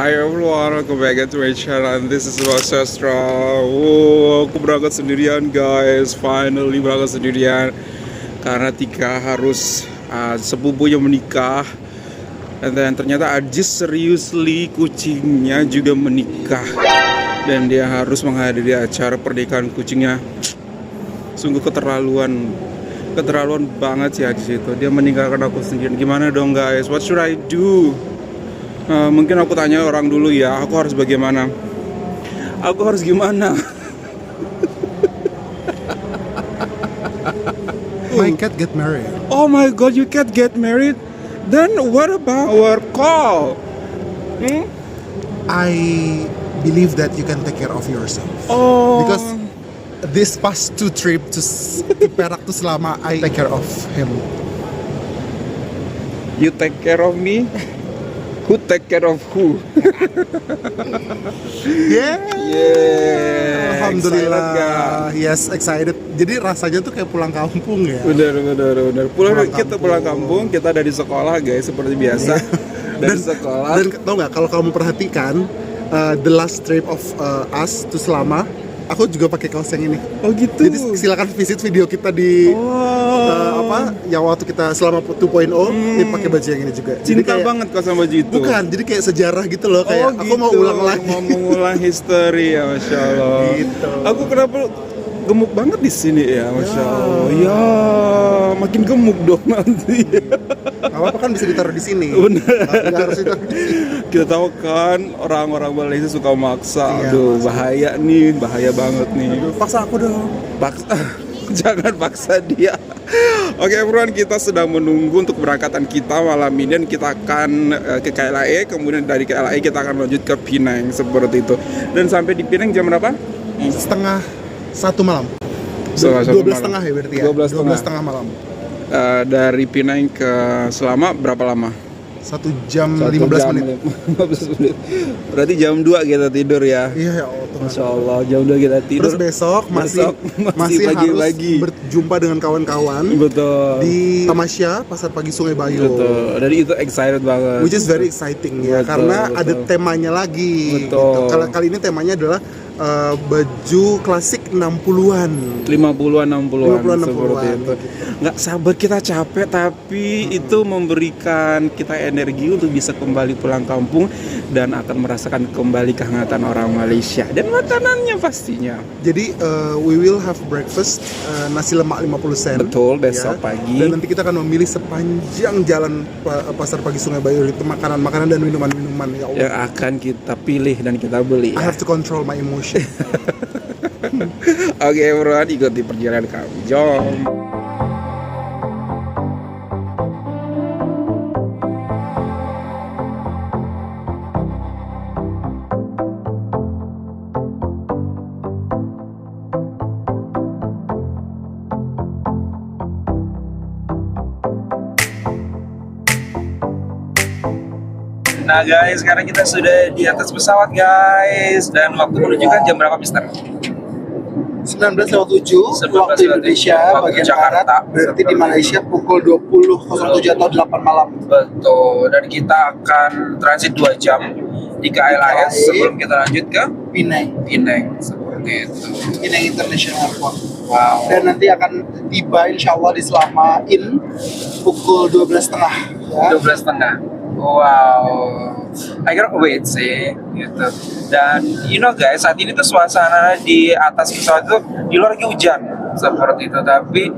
Hi everyone, welcome back to my channel. And this is Mas Sastra. Oh, aku berangkat sendirian guys. Finally berangkat sendirian karena Tika harus sepupunya menikah. And then ternyata Ajis seriously kucingnya juga menikah. Dan dia harus menghadiri acara pernikahan kucingnya. Sungguh keterlaluan banget sih Ajis itu. Dia meninggalkan aku sendirian. Gimana dong guys? What should I do? Mungkin aku tanya orang dulu ya, aku harus bagaimana? Aku harus gimana? My cat get married. Oh my god, you can't get married? Then what about our call? I believe that you can take care of yourself. Oh. Because this past 2 trip to Perak to Selama, I take care of him. You take care of me? Who take care of who? Yeah. Alhamdulillah. Excited, Yes, excited. Jadi rasanya tuh kayak pulang kampung ya. Bener. Kita pulang kampung, kita dari sekolah guys, seperti biasa. Dari sekolah. Dan tau nggak, kalau kamu perhatikan the last trip of us to Selama, aku juga pakai kaos yang ini. Oh gitu. Jadi silakan visit video kita di yang waktu kita Selama 2.0 ini pakai baju yang ini juga. Cinta kayak, banget kok sama baju itu. Bukan, jadi kayak sejarah gitu loh, kayak gitu. aku mau ulang lagi. Mau mengulang history ya, masya Allah. Gitu. Aku kenapa gemuk banget di sini ya, masya Allah. Ya, makin gemuk dong nanti. Apa kan bisa ditaruh di sini. Bener. Nggak harus ditaruh di sini. Kita tahu kan orang-orang Malaysia suka maksa. Iya, Aduh, bahaya nih, bahaya banget nih. Paksa aku dong. Paksa. Jangan paksa dia. Oke everyone, kita sedang menunggu untuk keberangkatan kita malam ini. Dan kita akan ke KLAE. Kemudian dari KLAE kita akan lanjut ke Penang. Seperti itu. Dan sampai di Penang jam berapa? 12:30 malam. 12:30 ya berarti ya. 12:30 malam. Dari Penang ke Selama berapa lama? 1 jam 15 menit. 15 menit. Berarti jam 2 kita tidur ya. Iya ya Allah. Masya Allah, jam 2 kita tidur. Terus besok masih harus berjumpa dengan kawan-kawan. Betul. Di Tamasya, Pasar Pagi Sungai Bayu. Betul. Dan itu excited banget. Which is very exciting ya, karena ada temanya lagi. Betul. Gitu. Kali ini temanya adalah baju klasik 60-an. 50-an 60-an seperti itu. Gitu. Nggak sabar, kita capek tapi itu memberikan kita energi untuk bisa kembali pulang kampung dan akan merasakan kembali kehangatan orang Malaysia dan makanannya pastinya. Jadi we will have breakfast nasi lemak 50 sen. Betul, besok pagi. Dan nanti kita akan memilih sepanjang jalan Pasar Pagi Sungai Bayu itu makanan-makanan dan minuman-minuman ya Allah. Yang akan kita pilih dan kita beli. I have to control my emotion. Oke everyone, ikuti perjalanan kami. Jom. Nah guys, sekarang kita sudah di atas pesawat guys. Dan waktu menunjukkan jam berapa Mister? 19.07 waktu Indonesia bagian Jakarta. Barat, berarti di Malaysia pukul 20.07 atau 8 malam. Betul, dan kita akan transit 2 jam di KLAS sebelum kita lanjut ke Penang seperti itu. Penang International Airport. Wow. Dan nanti akan tiba insya Allah di Selama pukul 12.30 ya. 12.30. Wow, I can't wait sih gitu. Dan you know guys, saat ini tuh suasana di atas pesawat itu di luar lagi hujan seperti itu, tapi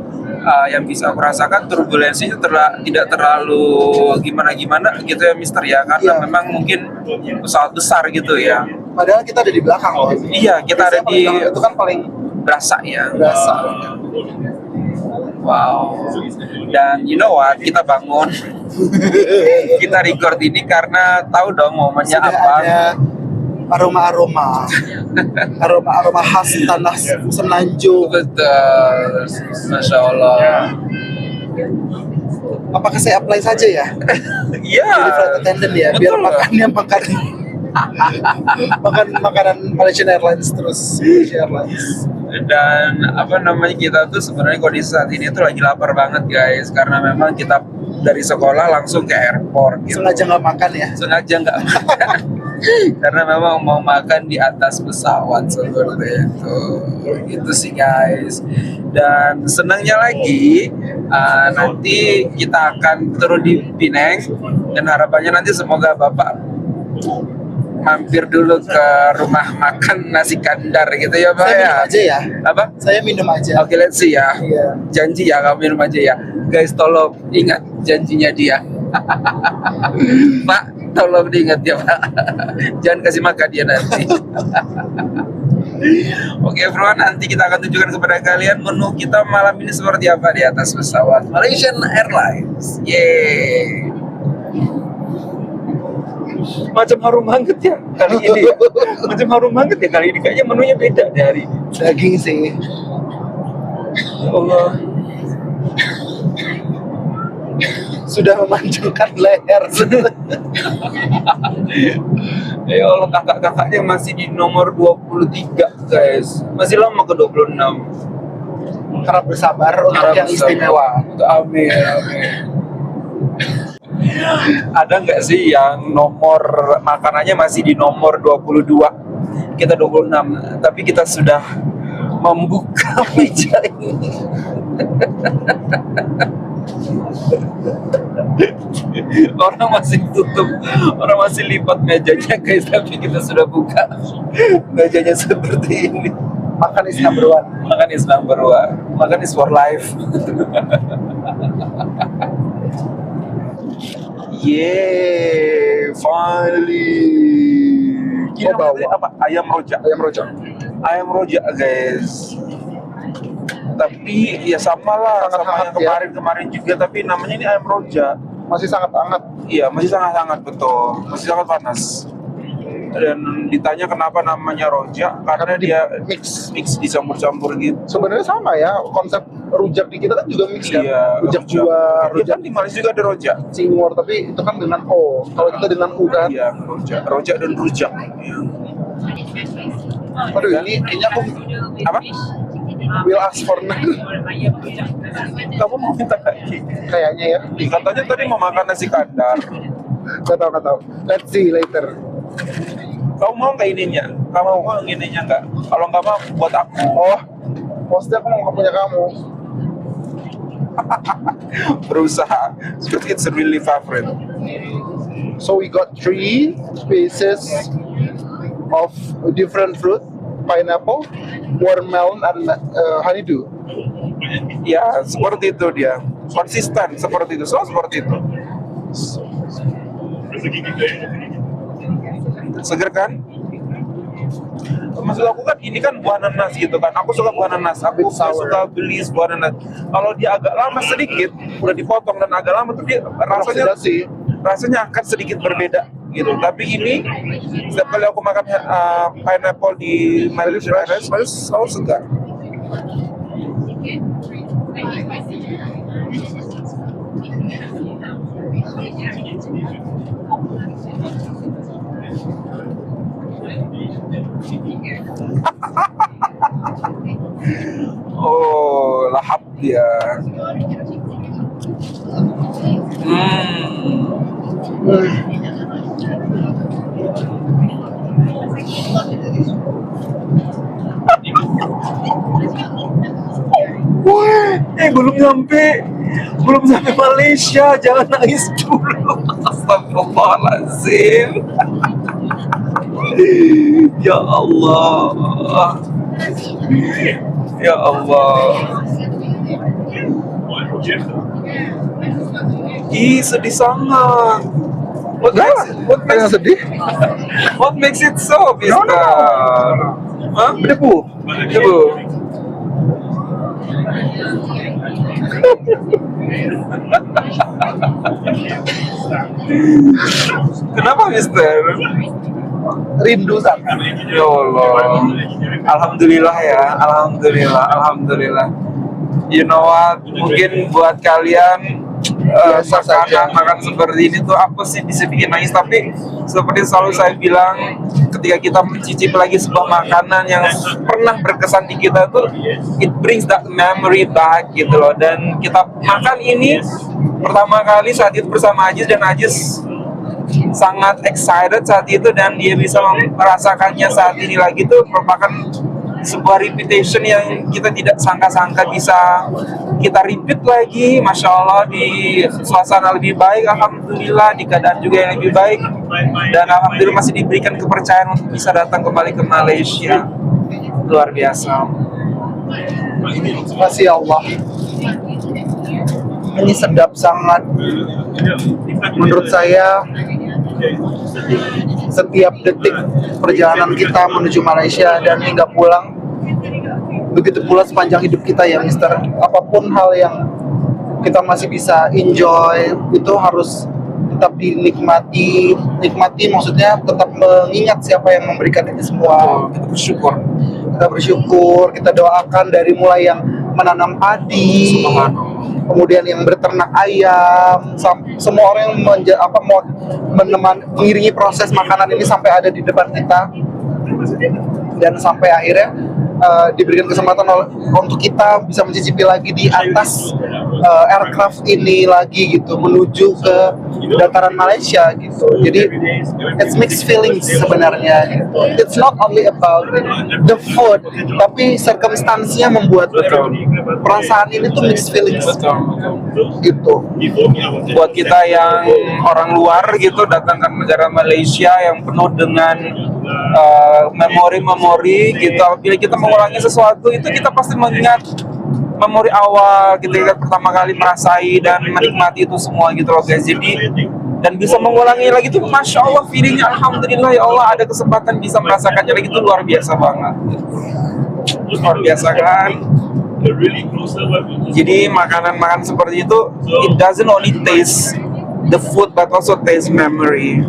yang bisa aku rasakan turbulensinya tidak terlalu gimana gitu ya Mister ya, karena memang mungkin pesawat besar gitu ya. Padahal kita ada di belakang loh. Iya, kita ada di itu kan paling berasa ya. berasa. Wow. Dan you know what, kita bangun kita record ini karena tahu dong momennya Sudah apa. Ada aroma khas tanah Semenanjung. Betul, Masya Allah. Apakah saya apply saja ya? Iya. Jadi flight attendant ya, biar Betul. makannya makan makanan Malaysian Airlines terus. Malaysia Airlines. Dan kita tuh sebenarnya kondisi saat ini tuh lagi lapar banget guys, karena memang kita dari sekolah langsung ke airport gitu. Sengaja nggak makan ya? Sengaja nggak makan. Karena memang mau makan di atas pesawat seperti itu. Itu sih guys. Dan senangnya lagi nanti kita akan turun di Pineng dan harapannya nanti semoga Bapak mampir dulu ke rumah makan nasi kandar gitu ya Pak Saya ya. minum aja ya. Apa? Saya minum aja. Oke, let's see ya. Iya. Janji ya kamu minum aja ya. Guys, tolong ingat janjinya dia. Pak, tolong diingat ya Pak. Jangan kasih makan dia nanti. Oke everyone, nanti kita akan tunjukkan kepada kalian menu kita malam ini seperti apa di atas pesawat Malaysian Airlines. Yeay. Macam harum banget ya kali ini ya. Macam harum banget ya kali ini. Kayaknya menunya beda dari hari ini. Daging sih. Ya Allah. Sudah memanjangkan leher. Ya Allah, kakak-kakaknya masih di nomor 23 guys. Masih lama ke 26. Harap bersabar untuk Harap yang bersabar. istimewa. Amin, amin. Ada nggak sih yang nomor makanannya masih di nomor 22? Kita 26, tapi kita sudah membuka meja ini. Orang masih tutup, orang masih lipat mejanya guys, tapi kita sudah buka mejanya seperti ini. Makan is number one. Makan is number one. Makan is for life. Yeah, finally. Ini Oh, bawa. namanya apa? Ayam rojak. Ayam rojak. Ayam rojak guys. Tapi ya sama lah Sangat sama hangat yang kemarin-kemarin juga, tapi namanya ini ayam rojak. Masih sangat hangat. Iya, masih sangat-sangat betul. Masih sangat panas. Dan ditanya kenapa namanya rojak, karena dia mix dicampur-campur gitu. Sebenarnya sama ya, konsep rujak di kita kan juga mix kan. Iya, Rujak buah, Rujak rujak kan di Malaysia juga ada rojak. cingur, tapi itu kan dengan O. Kalau kita dengan U kan. Iya, rojak dan rujak. Iya. Aduh, ini aku Apa? will ask for none. Kamu mau minta lagi? Kayaknya ya. Katanya tadi mau makan nasi kandar. Gak tau. Let's see later. Kamu mau nggak ininya? Kamu mau ininya nggak? Kalau nggak mau, buat aku. Oh, pasti aku mau punya kamu. Berusaha. It's really favorite. So we got 3 pieces of different fruit, pineapple, watermelon, and honeydew. Ya, seperti itu dia. Konsisten seperti itu. So seperti itu. Seger kan? Maksud aku kan ini kan buah nanas gitu kan. Aku suka buah nanas. Aku Sour. suka beli buah nanas. Kalau dia agak lama sedikit, udah dipotong dan agak lama tuh dia Oksidasi. rasanya akan sedikit berbeda gitu. Tapi ini setiap kali aku makan pineapple di Malaysia Airlines selalu segar. Oh, lahap dia. Belum sampai Malaysia, jangan nangis dulu. Astagfirullahaladzim. Ya Allah. Ya Allah. Ih, sedih sangat. Sedih? What makes it so, Mister? Hah? Berdebu. Debu. Kenapa, Mister? Rindu sangat. Ya Allah. Alhamdulillah ya. Alhamdulillah. You know what? Mungkin buat kalian Biasa saja. makan seperti ini tuh apa sih bisa bikin nangis, tapi seperti selalu saya bilang, ketika kita mencicipi lagi sebuah makanan yang pernah berkesan di kita tuh, it brings that memory back gitu loh. Dan kita makan ini pertama kali saat itu bersama Ajis, dan Ajis sangat excited saat itu, dan dia bisa merasakannya saat ini lagi, itu merupakan sebuah repetition yang kita tidak sangka-sangka bisa kita repeat lagi. Masya Allah, di suasana lebih baik, alhamdulillah, di keadaan juga yang lebih baik, dan alhamdulillah masih diberikan kepercayaan untuk bisa datang kembali ke Malaysia. Luar biasa. Masya Allah, ini sedap sangat. Menurut saya, setiap detik perjalanan kita menuju Malaysia dan hingga pulang, begitu pula sepanjang hidup kita ya Mister. Apapun hal yang kita masih bisa enjoy, itu harus tetap dinikmati. Nikmati maksudnya tetap mengingat siapa yang memberikan ini semua. Kita bersyukur. Kita bersyukur, kita doakan dari mulai yang menanam padi, kemudian yang berternak ayam, semua orang yang mengiringi proses makanan ini sampai ada di depan kita, dan sampai akhirnya diberikan kesempatan untuk kita bisa mencicipi lagi di atas aircraft ini lagi gitu, menuju ke dataran Malaysia gitu. Jadi it's mixed feelings sebenarnya gitu. It's not only about the food, tapi circumstance-nya membuat perasaan ini tuh mixed feelings gitu. Buat kita yang orang luar gitu, datang ke negara Malaysia yang penuh dengan memori-memori gitu, apabila kita mengulangi sesuatu itu, kita pasti mengingat memori awal kita pertama kali merasai dan menikmati itu semua gitu loh guys. Jadi, dan bisa mengulangi lagi tuh, Masya Allah, feelingnya alhamdulillah ya Allah, ada kesempatan bisa merasakannya lagi, itu luar biasa banget. Luar biasa kan. Jadi makanan-makanan seperti itu, it doesn't only taste the food but also taste memory.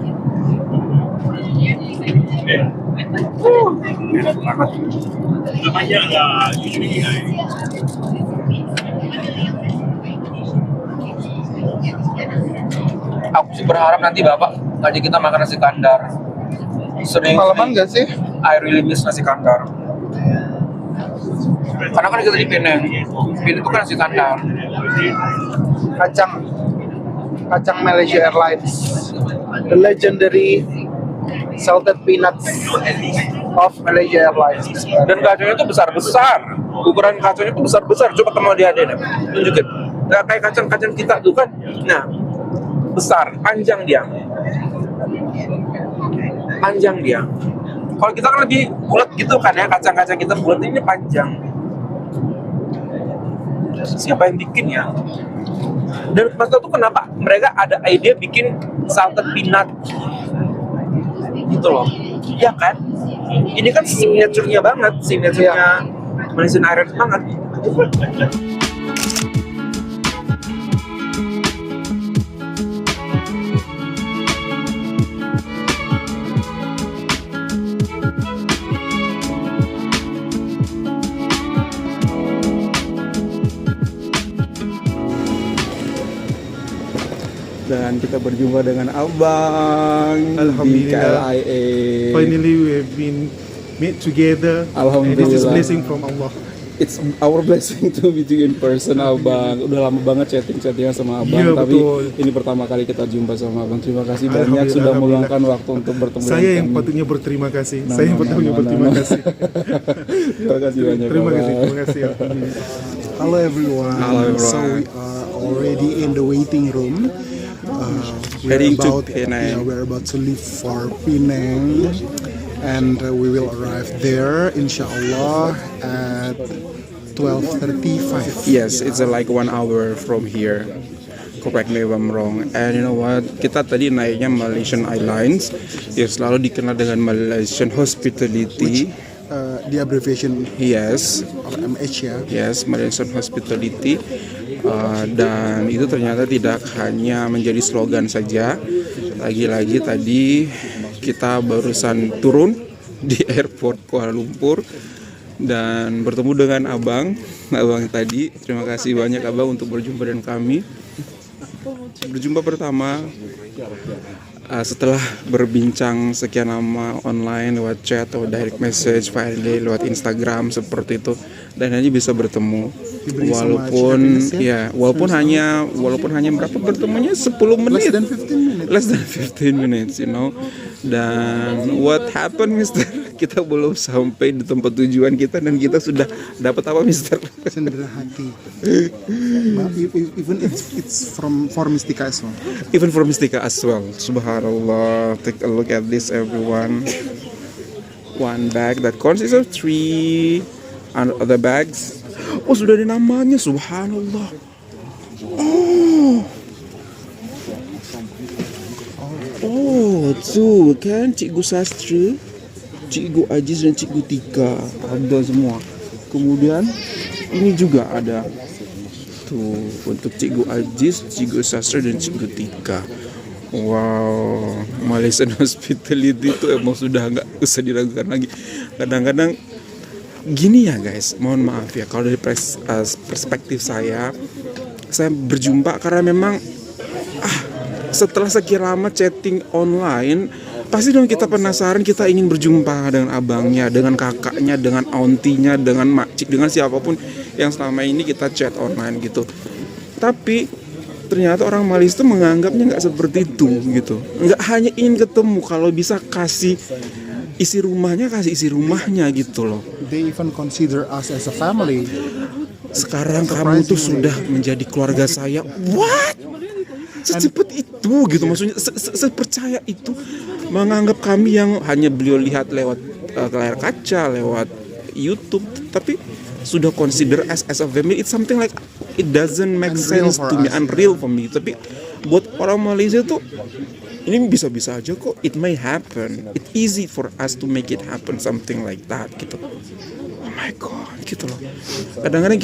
Aku sih berharap nanti Bapak ngajak kita makan nasi kandar. Sering Pengalaman nggak sih? I really miss nasi kandar. Karena kan kita di Penang. Penang itu kan nasi kandar. Kacang Malaysia Airlines, the legendary salted peanuts of Malaysia Airlines. Dan kacangnya itu besar-besar. Ukuran kacangnya itu besar-besar. Coba kamu lihat deh, tunjukin. Nah, kayak kacang-kacang kita tuh kan. Nah, besar, panjang dia. Panjang dia. Kalau kita kan lebih bulat gitu kan ya, kacang-kacang kita bulat, ini panjang. Siapa yang bikin ya? Dan pas itu kenapa mereka ada ide bikin salted peanut gitu loh, ya kan? Ini kan signature-nya banget, signature-nya Malaysian Airlines banget. Dan kita berjumpa dengan Abang di Alhamdulillah. KLIA. Finally we have been meet together. Alhamdulillah. This is blessing from Allah. It's our blessing to meet you in person, Abang. Udah lama banget chatting-chattingan sama Abang, Iya, tapi betul. ini pertama kali kita jumpa sama Abang. Terima kasih banyak Alhamdulillah, sudah alhamdulillah. meluangkan waktu untuk bertemu Saya dengan yang kami. patutnya berterima kasih. Nah, Saya yang nah, patutnya nah, berterima nah. kasih. Terima kasih banyak, Terima Abang. kasih. Terima kasih. Hello everyone. Hello, everyone. So we are already in the waiting room. Heading to Penang. We're about to leave for Penang, and we will arrive there, inshallah, at 12:35. Yes, it's like 1 hour from here. Correct me if I'm wrong. And you know what? Kita tadi naiknya Malaysian Airlines, yang selalu dikenal dengan Malaysian Hospitality. The abbreviation Yes, of MH ya. yes, Malaysian Hospitality. Dan itu ternyata tidak hanya menjadi slogan saja. Lagi-lagi tadi kita barusan turun di airport Kuala Lumpur dan bertemu dengan Abang tadi. Terima kasih banyak Abang untuk berjumpa dengan kami. Berjumpa pertama setelah berbincang sekian lama online lewat chat atau direct message, finally lewat Instagram seperti itu, dan hanya bisa bertemu Diberi walaupun so much happiness, walaupun hanya berapa bertemunya 10 menit, less than 15 minutes. less than 15 minutes, you know. Dan what happened, Mister? Kita belum sampai di tempat tujuan kita dan kita sudah dapat apa, Mister? Cendera hati. But even it's from for Mystica as well. Even for Mystica as well. Subhanallah. Take a look at this, everyone. One bag that consists of 3 other bags. Oh, sudah ada namanya. Subhanallah. Oh, tuh kan Cikgu Sastra, Cikgu Aziz dan Cikgu Tika ada semua. Kemudian ini juga ada tuh untuk Cikgu Aziz, Cikgu Sastra dan Cikgu Tika. Wow, Malaysian hospitality itu emang sudah nggak usah diragukan lagi. Kadang-kadang gini ya guys, mohon maaf ya kalau dari perspektif saya berjumpa karena memang setelah sekian lama chatting online, pasti dong kita penasaran, kita ingin berjumpa dengan abangnya, dengan kakaknya, dengan auntinya, dengan makcik, dengan siapapun yang selama ini kita chat online gitu. Tapi ternyata orang Malaysia itu menganggapnya nggak seperti itu gitu. Nggak hanya ingin ketemu, kalau bisa kasih isi rumahnya gitu loh. They even consider us as a family. Sekarang kamu tuh sudah menjadi keluarga saya. What? Secepat itu gitu, maksudnya sepercaya itu, menganggap kami yang hanya beliau lihat lewat layar kaca, lewat YouTube, tapi sudah consider as a family. It's something like it doesn't make sense to me, unreal for me. Tapi buat orang Malaysia tuh ini bisa-bisa aja kok, it may happen, it's easy for us to make it happen, something like that gitu. Oh my god gitu loh. Kadang-kadang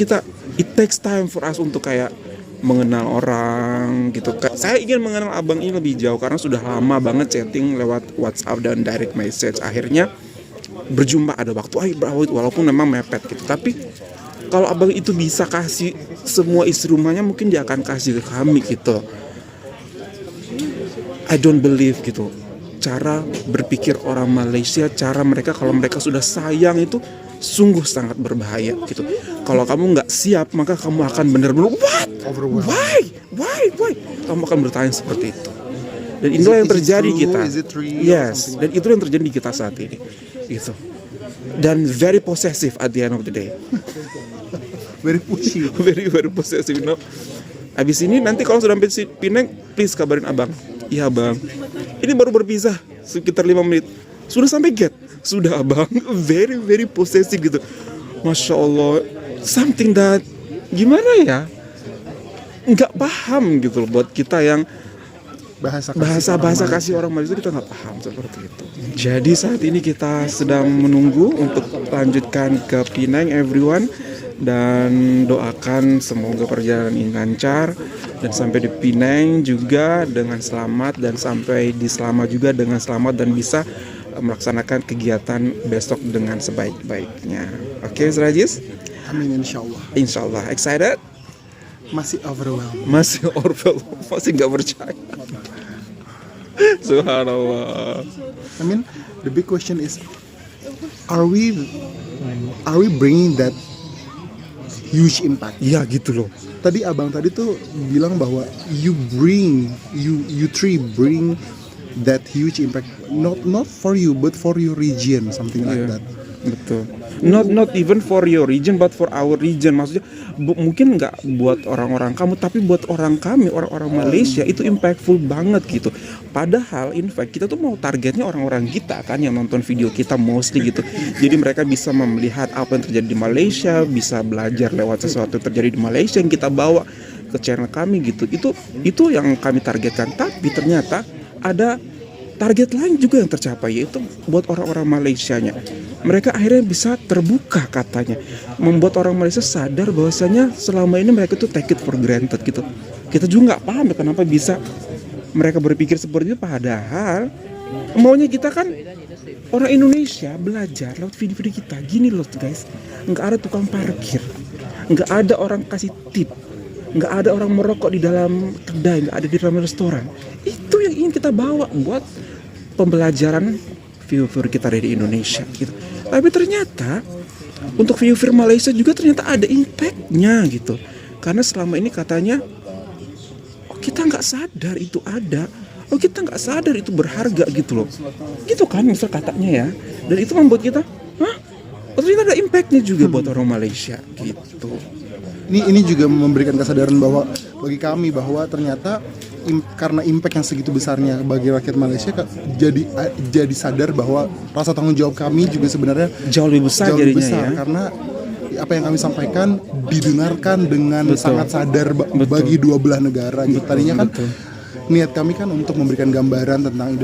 it takes time for us untuk kayak mengenal orang gitu. Saya ingin mengenal abang ini lebih jauh karena sudah lama banget chatting lewat WhatsApp dan direct message. Akhirnya berjumpa ada waktu, walaupun memang mepet gitu. Tapi kalau abang itu bisa kasih semua isi rumahnya, mungkin dia akan kasih ke kami gitu. I don't believe gitu. Cara berpikir orang Malaysia, cara mereka kalau mereka sudah sayang itu sungguh sangat berbahaya gitu. Kalau kamu nggak siap, maka kamu akan benar-benar why? Kamu akan bertanya seperti itu. Dan itulah yang terjadi kita. Yes, dan itu yang terjadi di kita saat ini. Gitu. Dan very possessive at the end of the day. Very pushy. very possessive, you know. Abis ini nanti kalau sudah sampai Penang, please kabarin abang. Iya bang. Ini baru berpisah sekitar 5 menit. Sudah sampai gate. Sudah abang. Very possessive gitu. Masya Allah. Something that gimana ya? Nggak paham gitu loh buat kita yang bahasa kasih orang Malaysia, kita nggak paham seperti itu. Jadi saat ini kita sedang menunggu untuk lanjutkan ke Penang, everyone, dan doakan semoga perjalanan ini lancar dan sampai di Penang juga dengan selamat, dan sampai di Selama juga dengan selamat, dan bisa melaksanakan kegiatan besok dengan sebaik-baiknya. Oke, Rajis? Amin, insyaallah. Insyaallah. Excited? Masih overwhelmed. Masih nggak percaya. Subhanallah. I mean, the big question is, are we bringing that huge impact? Iya gitu loh. Tadi abang tadi tuh bilang bahwa you three bring that huge impact, not for you but for your region, something like that. Betul. Not even for your region but for our region. Maksudnya mungkin nggak buat orang-orang kamu, tapi buat orang kami, orang-orang Malaysia itu impactful banget gitu. Padahal in fact kita tuh mau targetnya orang-orang kita kan yang nonton video kita mostly gitu. Jadi mereka bisa melihat apa yang terjadi di Malaysia, bisa belajar lewat sesuatu yang terjadi di Malaysia yang kita bawa ke channel kami gitu. Itu yang kami targetkan. Tapi ternyata ada target lain juga yang tercapai, yaitu buat orang-orang Malaysianya. Mereka akhirnya bisa terbuka katanya, membuat orang Malaysia sadar bahwasanya selama ini mereka tuh take it for granted gitu. Kita juga nggak paham ya kenapa bisa mereka berpikir seperti itu, padahal maunya kita kan orang Indonesia belajar lewat video-video kita. Gini loh guys, nggak ada tukang parkir, nggak ada orang kasih tip, nggak ada orang merokok di dalam kedai, nggak ada di dalam restoran. Itu yang ingin kita bawa buat pembelajaran viewer kita dari Indonesia gitu. Tapi ternyata untuk viewer Malaysia juga ternyata ada impactnya gitu. Karena selama ini katanya, oh kita nggak sadar itu ada, oh kita nggak sadar itu berharga gitu loh. Gitu kan misal katanya ya. Dan itu membuat kita, hah? Oh, ternyata ada impactnya juga buat orang Malaysia gitu. Ini juga memberikan kesadaran bahwa bagi kami bahwa ternyata karena impact yang segitu besarnya bagi rakyat Malaysia jadi sadar bahwa rasa tanggung jawab kami juga sebenarnya Jauh lebih besar jauh lebih jadinya besar ya. karena apa yang kami sampaikan didengarkan dengan sangat sadar bagi dua belah negara gitu. Tadinya kan niat kami kan untuk memberikan gambaran tentang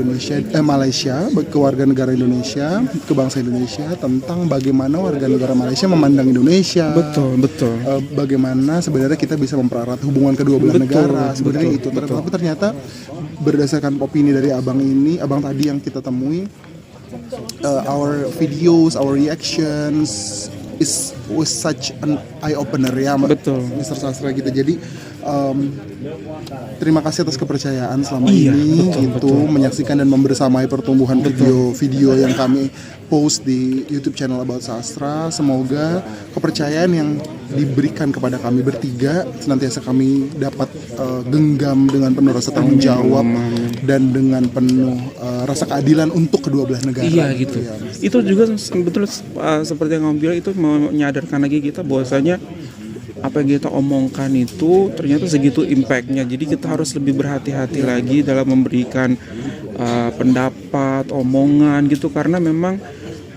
Malaysia, ke warga negara Indonesia, ke bangsa Indonesia, tentang bagaimana warga negara Malaysia memandang Indonesia. Betul. Bagaimana sebenarnya kita bisa mempererat hubungan kedua belah negara. Sebenarnya itu. Tapi ternyata berdasarkan opini dari abang tadi yang kita temui, our videos, our reactions was such an eye opener ya, Betul. Mr. Sastra gitu. Jadi terima kasih atas kepercayaan selama ini menyaksikan dan membersamai pertumbuhan video-video yang kami post di YouTube channel About Sastra. Semoga kepercayaan yang diberikan kepada kami bertiga senantiasa kami dapat genggam dengan penuh rasa tanggung jawab dan dengan penuh rasa keadilan untuk kedua belah negara. Iya gitu. Ya. Itu juga betul seperti yang kamu bilang, itu menyadarkan lagi kita bahwasanya apa yang kita omongkan itu ternyata segitu impactnya. Jadi kita harus lebih berhati-hati lagi dalam memberikan pendapat, omongan gitu, karena memang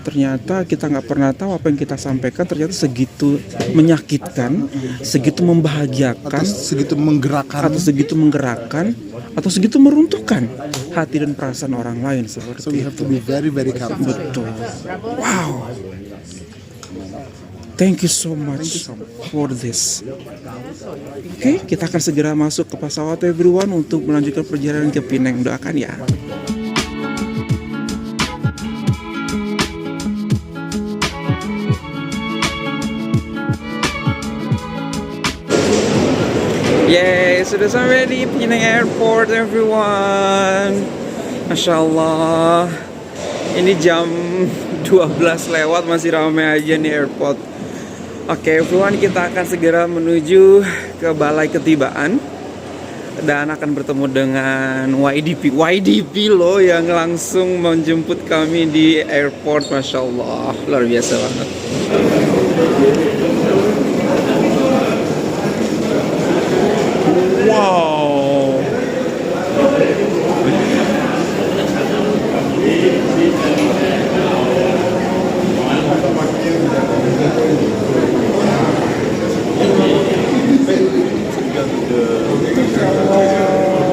ternyata kita nggak pernah tahu apa yang kita sampaikan ternyata segitu menyakitkan, segitu membahagiakan, atau segitu menggerakkan, atau segitu meruntuhkan hati dan perasaan orang lain seperti so we have to be very very careful. Betul. Wow. Thank you so much for this. Oke, kita akan segera masuk ke pesawat everyone untuk melanjutkan perjalanan ke Penang. Doakan ya. Yeay, sudah sampai di Penang Airport everyone. Masya Allah. Ini jam 12 lewat masih ramai aja nih airport. Oke everyone, kita akan segera menuju ke balai ketibaan dan akan bertemu dengan YDP loh yang langsung menjemput kami di airport. Masya Allah, luar biasa banget. Wow.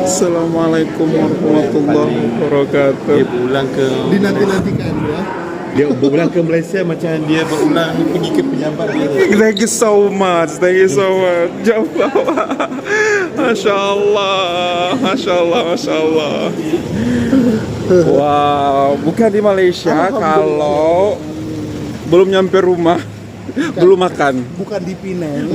Assalamualaikum warahmatullahi wabarakatuh. Dia berulang ke Dinanti-nantikan ya. dia berulang ke Malaysia macam dia berulang pergi ke pejabat dia. Thank you so much. Jauh bawah. Masya Allah. Wow, bukan di Malaysia kalau belum nyampe rumah, belum makan. Bukan di Penang.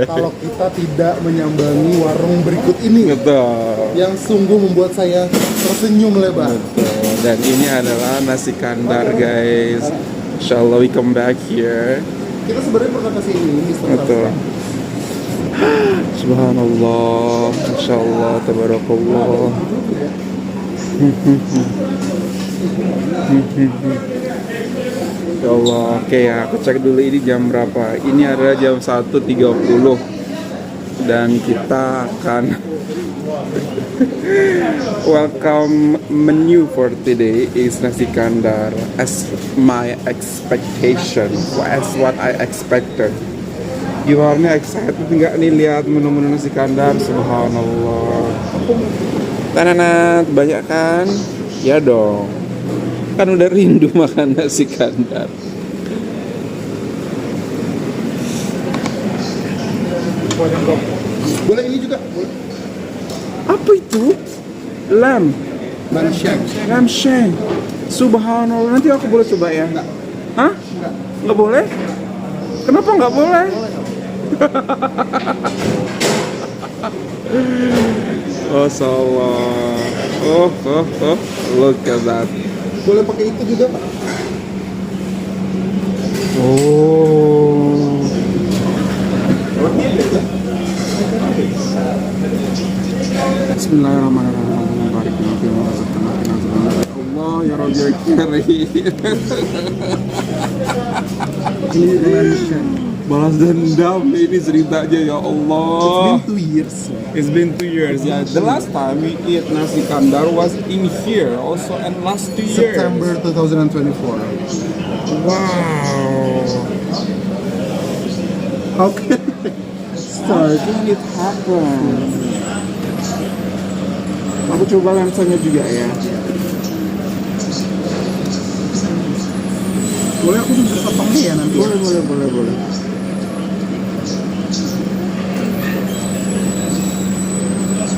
Kalau kita tidak menyambangi warung berikut ini. Betul. Yang sungguh membuat saya tersenyum lebar. Betul. Dan ini adalah nasi kandar guys. Insya Allah we come back here. Kita sebenarnya pernah ke sini, Mr. Betul. Subhanallah, Masya Allah, Tabarakallah. Ya Allah, oke ya, aku cek dulu ini jam berapa. Ini adalah jam 1.30 dan kita akan welcome menu for today is nasi kandar as my expectation, as what I expected. Gimana excited nggak nih lihat menu-menu nasi kandar? Subhanallah. Tananat, banyak kan? Ya dong. Kan udah rindu makan nasi kandar. Boleh ini juga? Boleh. Apa itu? Lamb shank. Subhanallah. Nanti aku boleh coba ya? Hah? Nggak boleh? Kenapa nggak boleh? Masyaallah. Oh, look at that. Boleh pakai itu juga Pak? Oh. Bismillahirrahmanirrahim. Barik lana fi ma razaqtana wa qina adzabannar. Allah ya Rabbi ya Karim. Ini Indonesia. Balas dendam ini ceritanya ya Allah. It's been 2 years. It's been 2 years. Yeah, the last time we eat nasi kandar was in here also, and last 2 years. September 2024. Wow. How can How can it happen? Aku coba lensanya juga ya. boleh aku bisa potongnya ya nanti? Boleh.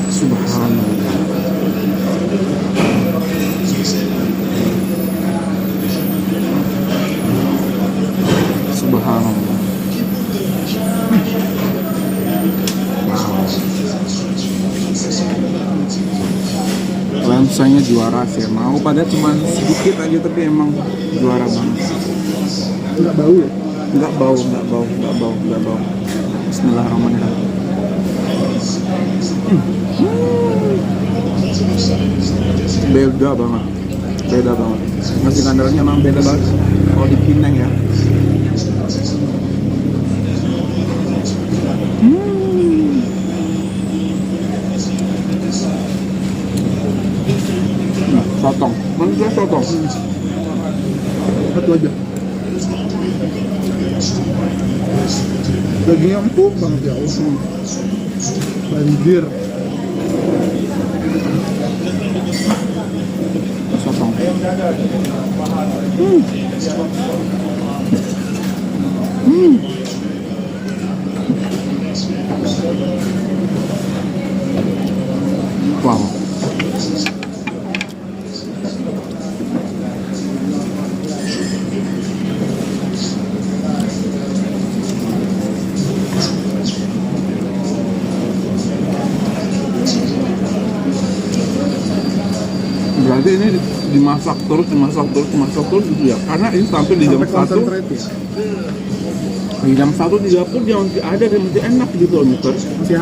Subhanallah. Subhanallah. Wow. Lensanya juara sih. Mau pada cuman sedikit aja tapi emang juara banget. Nggak bau ya? Nggak bau. Bismillahirrahmanirrahim. Beda banget. Nasi kandarnya emang beda banget. Kalau di Pinang ya. Sotong. Mana sotong? Satu aja. Dagingnya empuk banget ya Allah. Banjir. Sotong. Wow. Berarti ini dimasak terus gitu ya, karena ini sampai di jam 1 concentrate ya? di jam 1.30 dia masih ada dan masih enak gitu loh, Mister. Masih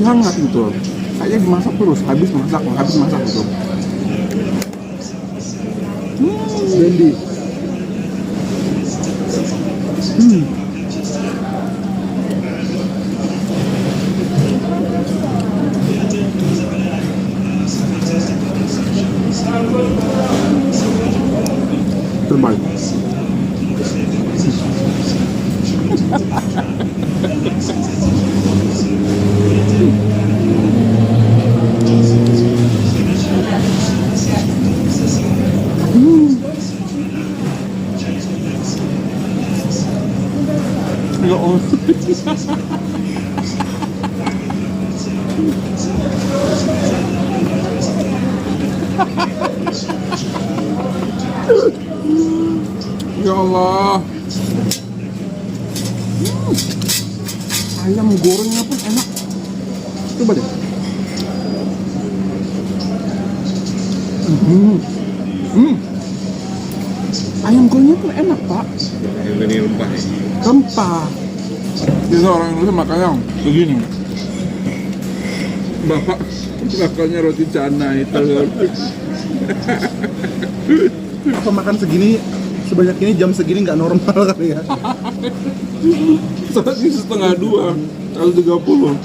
hangat. Gitu loh. Kayaknya dimasak terus, habis masak gitu. Bendi. Terbaik. Ya Allah. Ya Allah. Ayam gorengnya pun enak. Coba deh. Ayam gorengnya pun enak, Pak. Ini rempah ya. Rempah. Bisa orang Indonesia makannya begini. Bapak makannya roti canai telur. Apa makan segini sebanyak ini jam segini nggak normal kali ya? Saat ini 1:30, 1:30.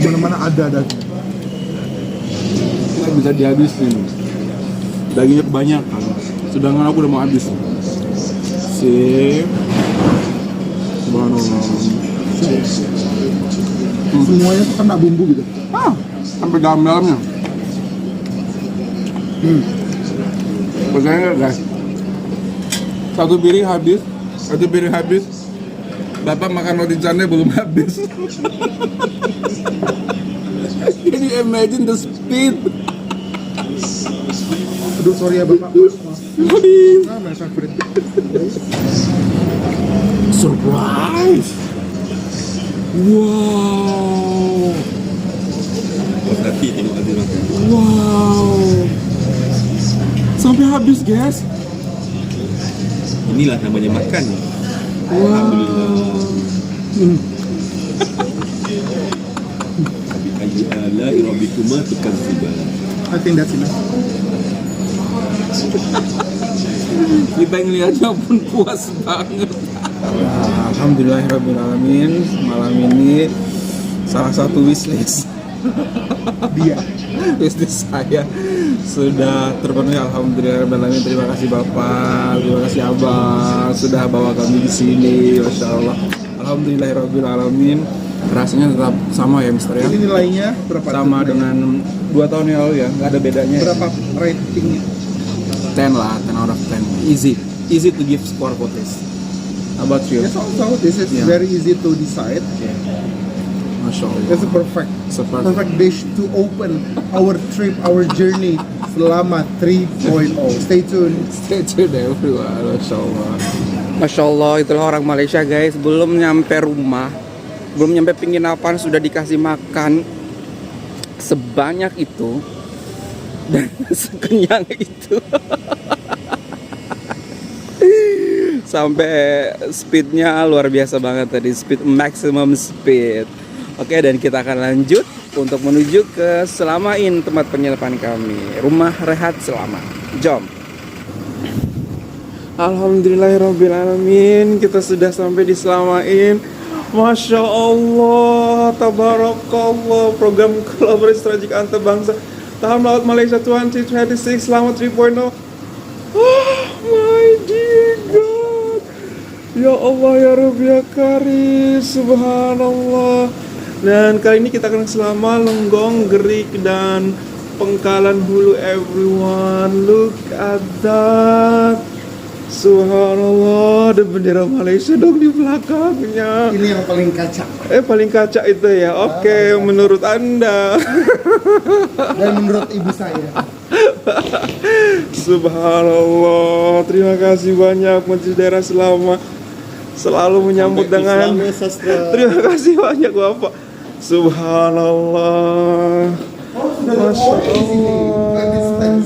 Mana-mana ada daging. Nggak bisa dihabisin. Dagingnya kebanyakan. Sedangkan aku udah mau habis. Sip. Subhanallah. Semuanya tuh kena bumbu gitu. Sampai dalam-dalamnya. Percaya nggak, guys? Satu piring habis. Bapak makan roti canai belum habis. Can you imagine the speed? Aduh, sorry ya Bapak. Ah, my favorite. Surprise. Wow. Hati tengok Aziz makan. Wow. Sampai habis, guys. Inilah namanya makan. Alhamdulillah. Abi ala rabbikuma tukadziban. I think that's enough. Kita ngeliatnya pun puas banget. Alhamdulillahirrabbilalamin. Malam ini salah satu wishlist Dia. wishlist saya sudah terpenuhi. Alhamdulillahirrabbilalamin. Terima kasih Bapak, terima kasih Abang sudah bawa kami di sini. Masya Allah. Alhamdulillahirrabbilalamin. Rasanya tetap sama ya Mister ya. Ini nilainya berapa? Sama dengan 2 tahun yang lalu ya, nggak ada bedanya. Berapa ratingnya? 10 lah, 10 out of 10. Easy to give score for this. How about you? Yes, also this is Yeah. very easy to decide. Masya Allah. It's a perfect Seperti perfect dish to open our trip, our journey selama 3.0. Stay tuned. stay tuned everyone. Masya Allah. Masya Allah, itulah orang Malaysia guys. Belum nyampe rumah, belum nyampe penginapan sudah dikasih makan sebanyak itu dan sekenyang itu. Sampai speednya luar biasa banget tadi, speed maximum speed. Oke, dan kita akan lanjut untuk menuju ke Selamain, tempat penyelapan kami, rumah rehat Selama. Jom. Alhamdulillahirrabbilalamin, kita sudah sampai di Selamain. Masya Allah, tabarakallah, program kolaborasi strategik antar bangsa tahun laut Malaysia 2026 Selamat 3.0. Oh my dear God, ya Allah ya Rabbi ya Karim, subhanallah. Dan kali ini kita akan selama Lenggong, Gerik dan Pengkalan Hulu everyone. Look at that. Subhanallah, ada bendera Malaysia dong di belakangnya. Ini yang paling kacak. Paling kaca itu ya. Oke, menurut Anda. Dan menurut ibu saya. Subhanallah, terima kasih banyak Majelis Daerah Selama selalu menyambut dengan terima kasih banyak Bapak. Subhanallah. Masya Allah.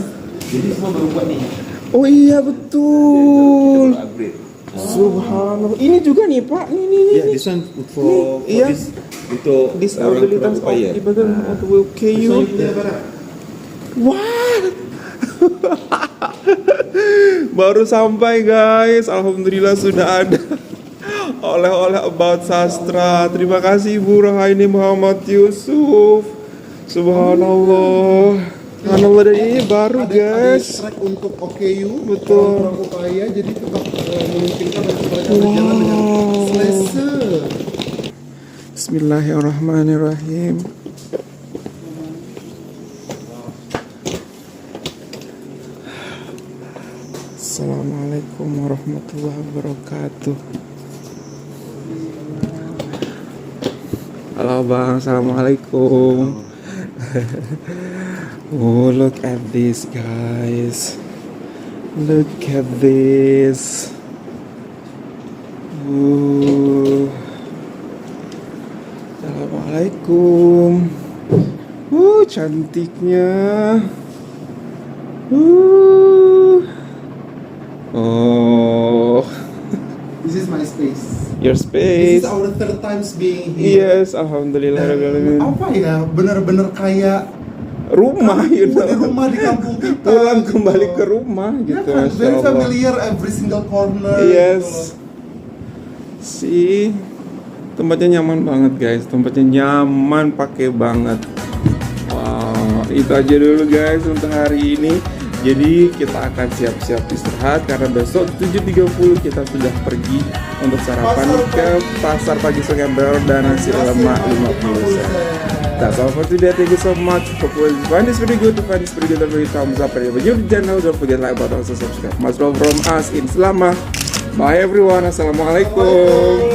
Jadi semua baru buat ni. Oh iya betul. Subhanallah. Ini juga nih Pak. Nih. Ya, this one for Iya. this untuk Disabilitas orang ibadah untuk KU. Wah. Baru sampai guys. Alhamdulillah sudah ada oleh-oleh About Sastra. Terima kasih Ibu Rahaini Muhammad Yusuf. Subhanallah. Subhanallah, dan ini baru guys. Ada track untuk OKU. Betul. Kurang upaya, jadi tetap memungkinkan untuk mereka berjalan dengan selesa. Bismillahirrahmanirrahim. Assalamualaikum warahmatullahi wabarakatuh. Halo Bang, Assalamualaikum. Oh, look at this guys. Look at this. Assalamualaikum. Cantiknya. Oh, This is my space. your This space. is our third times being here. Yes, alhamdulillah. Dan apa ya, benar-benar kayak Rumah, you di know. rumah di kampung kita. Pulang gitu. kembali ke rumah Ya gitu. kan, Masya very Allah. familiar every single corner. Yes. Tempatnya nyaman banget guys. Tempatnya nyaman, pakai banget. Wow, itu aja dulu guys untuk hari ini. Jadi kita akan siap-siap istirahat karena besok 7.30 kita sudah pergi untuk sarapan ke Pasar Pagi Sungai Baur dan nasi lemak 50 sen. That's all for today. Thank you so much. Hope you find this very good. If you find this very good, don't forget thumbs up and if you're new to the channel, don't forget like button, also subscribe. Much love from us in Selama. Bye everyone. Assalamualaikum.